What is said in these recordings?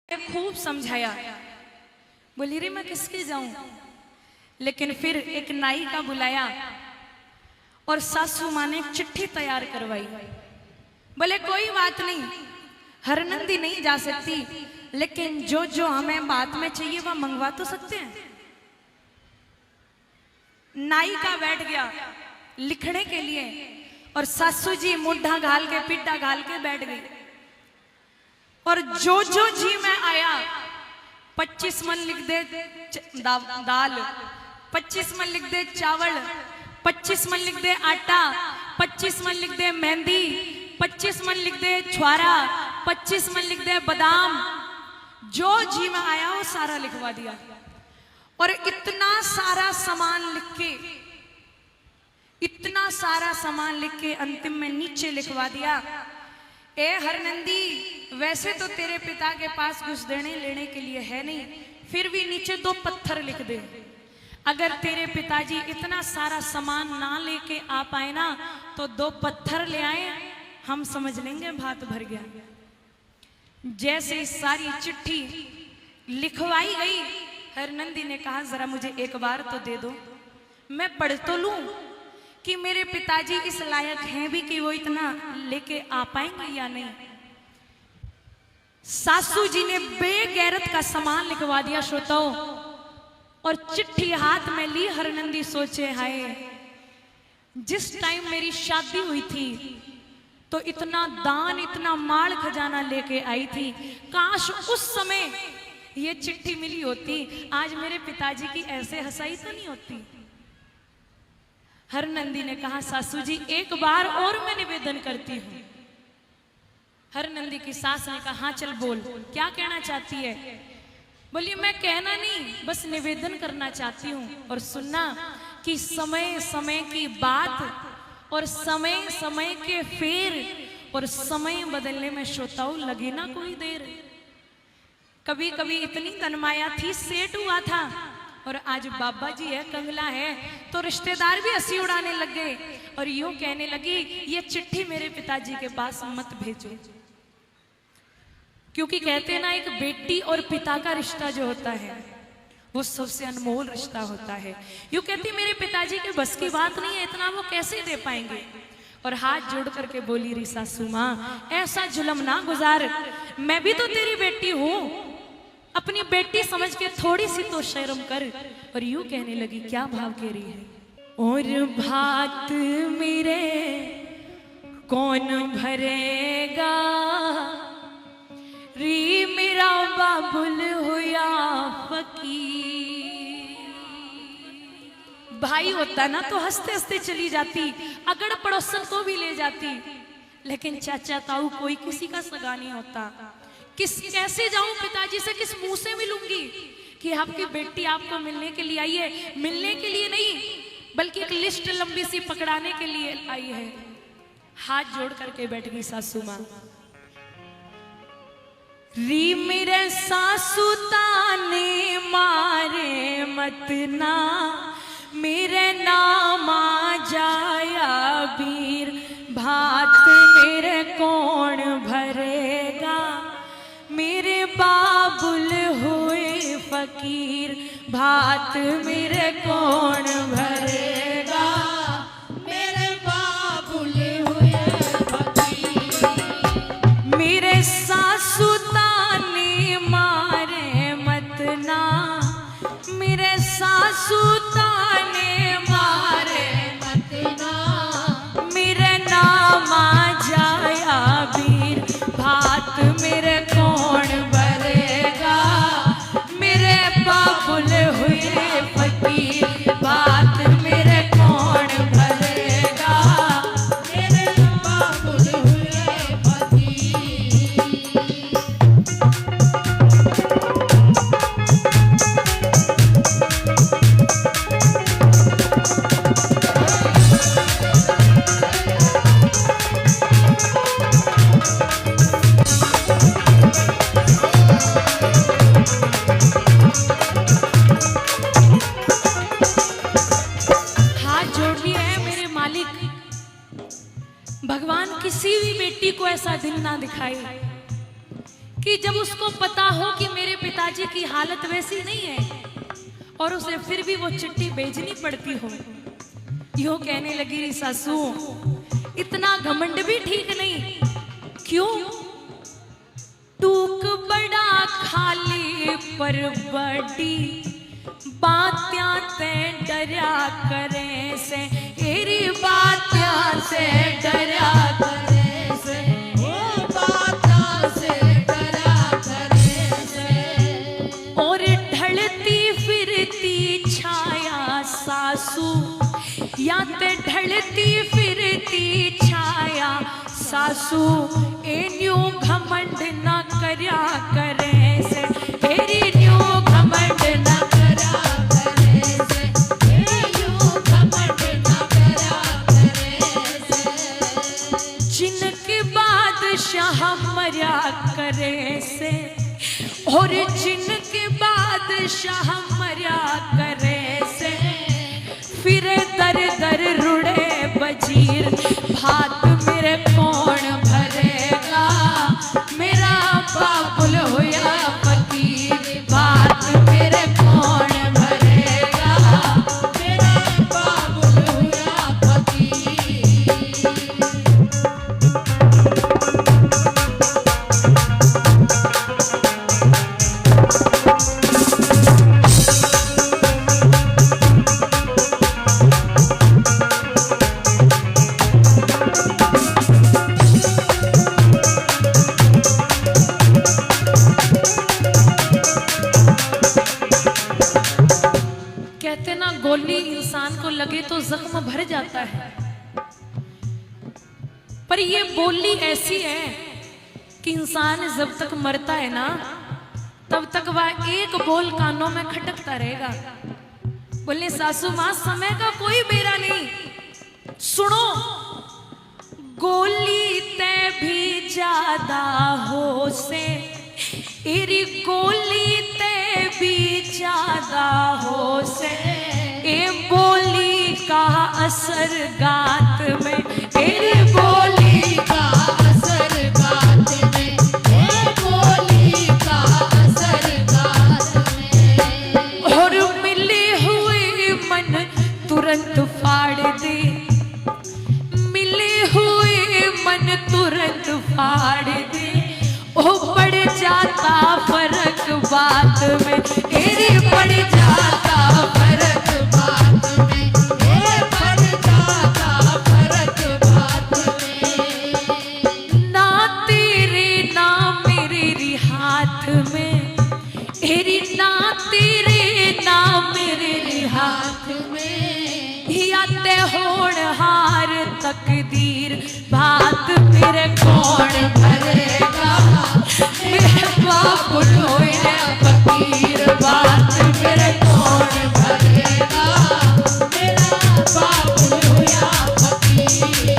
खूब समझाया, बोली रे मैं किसके जाऊं, लेकिन फिर एक नाई का बुलाया और सासू माँ ने चिट्ठी तैयार करवाई। बोले कोई बात नहीं, हरनंदी नहीं जा सकती, लेकिन जो जो हमें बात में चाहिए वह मंगवा तो सकते हैं। नाई का बैठ गया लिखने के लिए और सासू जी मुड्ढा घाल के पिड्ढा घाल के बैठ गई। और जो जो जी में आया 25 मन लिख दे दाल, 25 मन लिख दे चावल, 25 मन लिख दे आटा, 25 मन लिख दे मेहंदी, 25 मन लिख दे छुआरा, 25 मन लिख दे बादाम। जो जी में आया वो सारा लिखवा दिया। और इतना सारा सामान लिख के, इतना सारा सामान लिख के अंतिम में नीचे लिखवा दिया, ए हरनंदी वैसे तो तेरे पिता के पास कुछ देने लेने के लिए है नहीं, फिर भी नीचे 2 पत्थर लिख दे। अगर तेरे पिताजी इतना सारा सामान ना लेके आ पाए ना तो 2 पत्थर ले आए, हम समझ लेंगे भात भर गया। जैसे सारी चिट्ठी लिखवाई गई, हरनंदी ने कहा जरा मुझे एक बार तो दे दो, मैं पढ़ तो लूं कि मेरे पिताजी इस लायक हैं भी कि वो इतना लेके आ पाएंगे या नहीं। सासू जी ने बेगैरत का सामान लिखवा दिया श्रोताओं, और चिट्ठी हाथ में ली। हरनंदी सोचे हाय, जिस टाइम मेरी शादी हुई थी तो इतना दान इतना माल खजाना लेके आई थी, काश उस समय ये चिट्ठी मिली होती, आज मेरे पिताजी की ऐसे हंसाई तो नहीं होती। हरनंदी ने कहा सासू जी एक बार और मैं निवेदन करती हूं। हरनंदी की सास ने कहा हाँ चल बोल, क्या कहना चाहती है। बोलिए मैं कहना नहीं, बस निवेदन करना चाहती हूँ। और सुनना कि समय समय की बात और समय समय के फेर और समय बदलने में श्रोताओं लगी ना कोई देर। कभी कभी इतनी तन्माया थी, सेठ हुआ था, और आज बाबा जी है कंगला है, तो रिश्तेदार भी हंसी उड़ाने लग गए और यूं कहने लगी ये चिट्ठी मेरे पिताजी के पास मत भेजो। क्योंकि कहते हैं ना एक बेटी और पिता का रिश्ता जो होता है वो सबसे अनमोल रिश्ता होता है। यूं कहती मेरे पिताजी के बस की बात नहीं है, इतना वो कैसे दे पाएंगे। और हाथ जोड़ करके बोली री सासू माँ ऐसा जुल्म ना गुजार, मैं भी तो तेरी बेटी हूं, अपनी बेटी समझ के थोड़ी सी तो शर्म कर। और यूं कहने लगी, क्या भाव कह रही है, और भात मेरे कौन भरेगा, री मेरा बाबुल हुआ फकीर। भाई होता ना तो हंसते हंसते चली जाती, अगड़ पड़ोसन को भी ले जाती, लेकिन चाचा ताऊ कोई किसी का सगा नहीं होता। कैसे जाऊं पिताजी से, किस मुंह से मिलूंगी कि आपकी बेटी आपको मिलने के लिए आई है। मिलने के लिए नहीं बल्कि एक लिस्ट लंबी सी पकड़ाने के लिए आई है। हाथ जोड़ करके बैठ गई सासू माँ। री मेरे सासू ताने मारे मत ना, मेरे नाम आ जाया वीर, भात मेरे कौन भरेगा, मेरे बाबुल हुए फकीर, भात मेरे कौन भरेगा, मेरे बाबुल हुए फकीर। मेरे सासू ताने मारे मत ना, मेरे सासू ताने मारे मत ना, मेरे नाम आ जाया वीर, भात मेरे कौन भरेगा, मेरे बाबुल हुए फकीर, भात मेरे कौन भरेगा, मेरे बाबुल हुए फकीर। भगवान किसी भी बेटी को ऐसा दिन ना दिखाए कि जब उसको पता हो कि मेरे पिताजी की हालत वैसी नहीं है और उसे फिर भी वो चिट्ठी भेजनी पड़ती हो, यूं कहने लगी री सासू, इतना घमंड भी ठीक नहीं। क्यों? टूक बड़ा खाली पर बड़ी बात्यां ते डरा करे से, तेरी बात्यां से डरा करे से, ओ बात्यां से डरा करे से। और ढलती फिरती छाया सासू, या ते ढलती फिरती छाया सासू, एन्यू घमंड न करया करे से, तेरी न्यू घमंड न करया करे से, एन्यू घमंड न करया करे से। जिनके बादशाह मरया करे से, और जिनके बादशाह मरया करे से, फिर दर दर रुड़े बजीर, भात मेरे कौन भरेगा, मेरा बाबुल होया फकीर, भात मेरे कौन भरेगा, मेरा बाबुल होया फकीर। कहते ना, गोली इंसान को लगे तो जख्म भर जाता है, पर ये बोली ऐसी है कि इंसान जब तक मरता है ना, तब तक वह एक बोल कानों में खटकता रहेगा। बोले सासू मां, समय का कोई बेरा नहीं, सुनो, गोली ते भी ज्यादा हो से, तेरी गोली ते भी ज्यादा हो से, ए बोली का असर गात में, तेरी बोली का असर गात में, ए बोली का असर गात में। और मिले हुए मन तुरंत फाड़ दे, मिले हुए मन तुरंत फाड़ दे, ओ पड़ जाता फर्क बात में, तेरी पड़ जाता फर्क बात में, ए पड़ जाता फर्क बात में। ना तेरे ना मेरे हाथ में, तेरी ना तेरे ना मेरे हाथ में, याते होड़ हार तकदीर, भात मेरे कौन भरेगा, मेरे बाबुल होया फकीर, बात मेरे कौन भरेगा, मेरा बाबुल होया फकीर।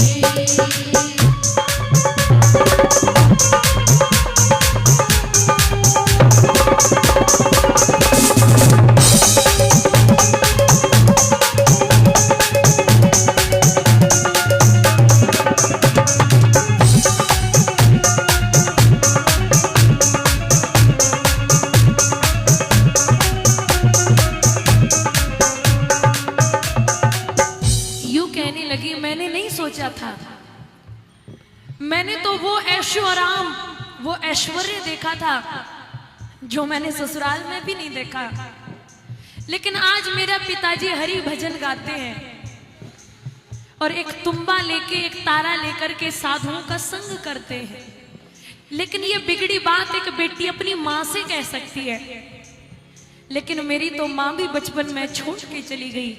था, मैंने तो वो ऐशो आराम, वो ऐश्वर्य देखा था जो मैंने ससुराल में भी नहीं देखा। लेकिन आज मेरा पिताजी हरि भजन गाते हैं और एक तुम्बा लेके, एक तारा लेकर के साधुओं का संग करते हैं। लेकिन ये बिगड़ी बात एक बेटी अपनी माँ से कह सकती है, लेकिन मेरी तो माँ भी बचपन में छोड़ के चली गई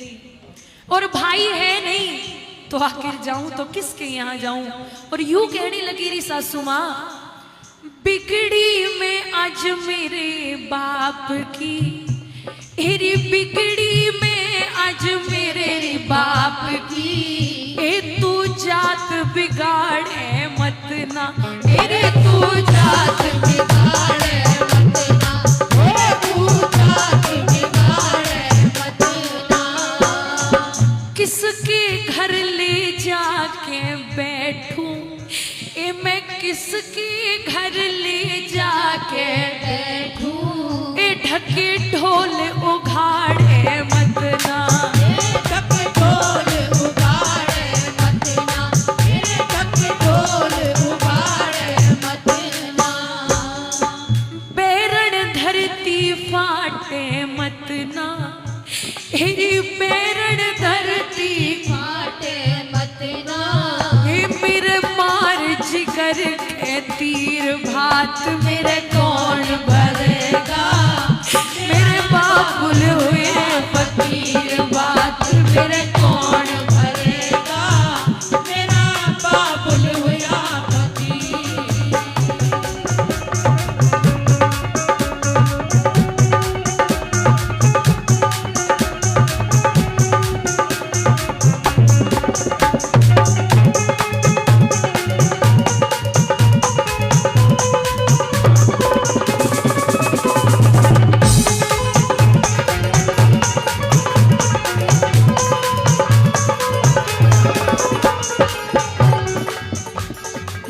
और भाई है नहीं, तो आखिर जाऊं तो किसके यहाँ जाऊं। और यूं कहने लगी री सासू माँ, बिगड़ी में आज मेरे बाप की, तेरी बिगड़ी में आज मेरे बाप की, ए तू जात बिगाड़े मत ना, तेरे तू जात बिगाड़े मत ना, ए तू जात बिगाड़े मत ना। किसके घर ले जाके बैठूं, ए मैं किसके घर ले जाके के ए ढके ढोल उघाड़े मत ना, ढके ढोल उगाड़े मत ना, ढके ढोल उगाड़े मत ना। पैरण धरती फाटे मत ना, हेरी पैरण धरती फाटे मत ना। हे मेरे मार जिगर के तीर भात मेरे कौन भरेगा, मेरे बाबुल हुए फकीर बात मेरे कौन भरेगा, मेरा बाबुल हुआ फकीर।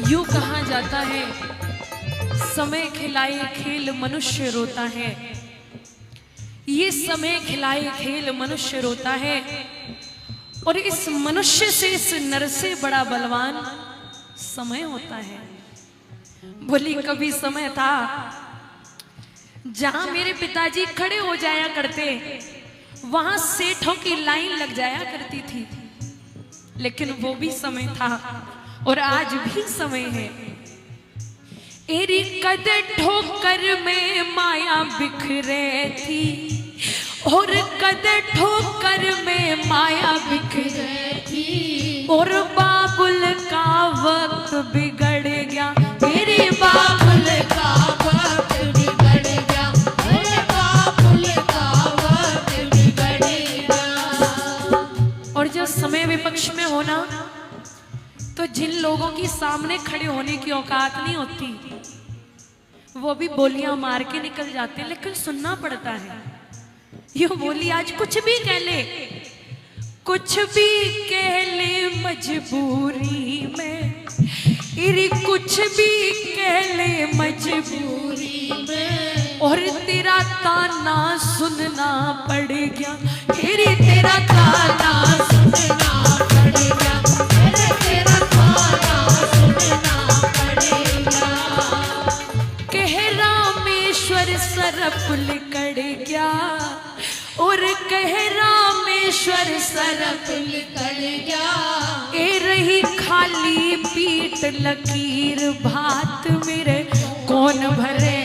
यूं कहा जाता है समय खिलाए खेल मनुष्य रोता है, ये समय खिलाए खेल मनुष्य रोता है, और इस मनुष्य से इस नर से बड़ा बलवान समय होता है। बोली कभी समय था जहां मेरे पिताजी खड़े हो जाया करते, वहां सेठों की लाइन लग जाया करती थी, लेकिन वो भी समय था और आज भी समय है। एरी कद ठोकर में माया बिखरे थी, और कद ठोकर में माया बिखरे थी, और बाबुल का वक्त बिगड़ गया, मेरी बाबुल का वक्त बिगड़ गया, मेरे बाबुल का वक्त बिगड़ गया। और जब समय विपक्ष में होना तो जिन लोगों की सामने खड़े होने की औकात नहीं होती, वो भी बोलियां मार के निकल जाते, लेकिन सुनना पड़ता है। यूं बोली आज कुछ भी कह ले, कुछ भी कह ले मजबूरी में, इरी कुछ भी कह ले मजबूरी में, और तेरा ताना सुनना पड़ गया, इरी तेरा ताना सुनना पड़ गया, तेरा ताना सुनना पड़ेगा। कह रामेश्वर सरप लिकड़ गया, और कह रामेश्वर सरप निकल गया, ए रही खाली पीठ लकीर भात मेरे कौन भरे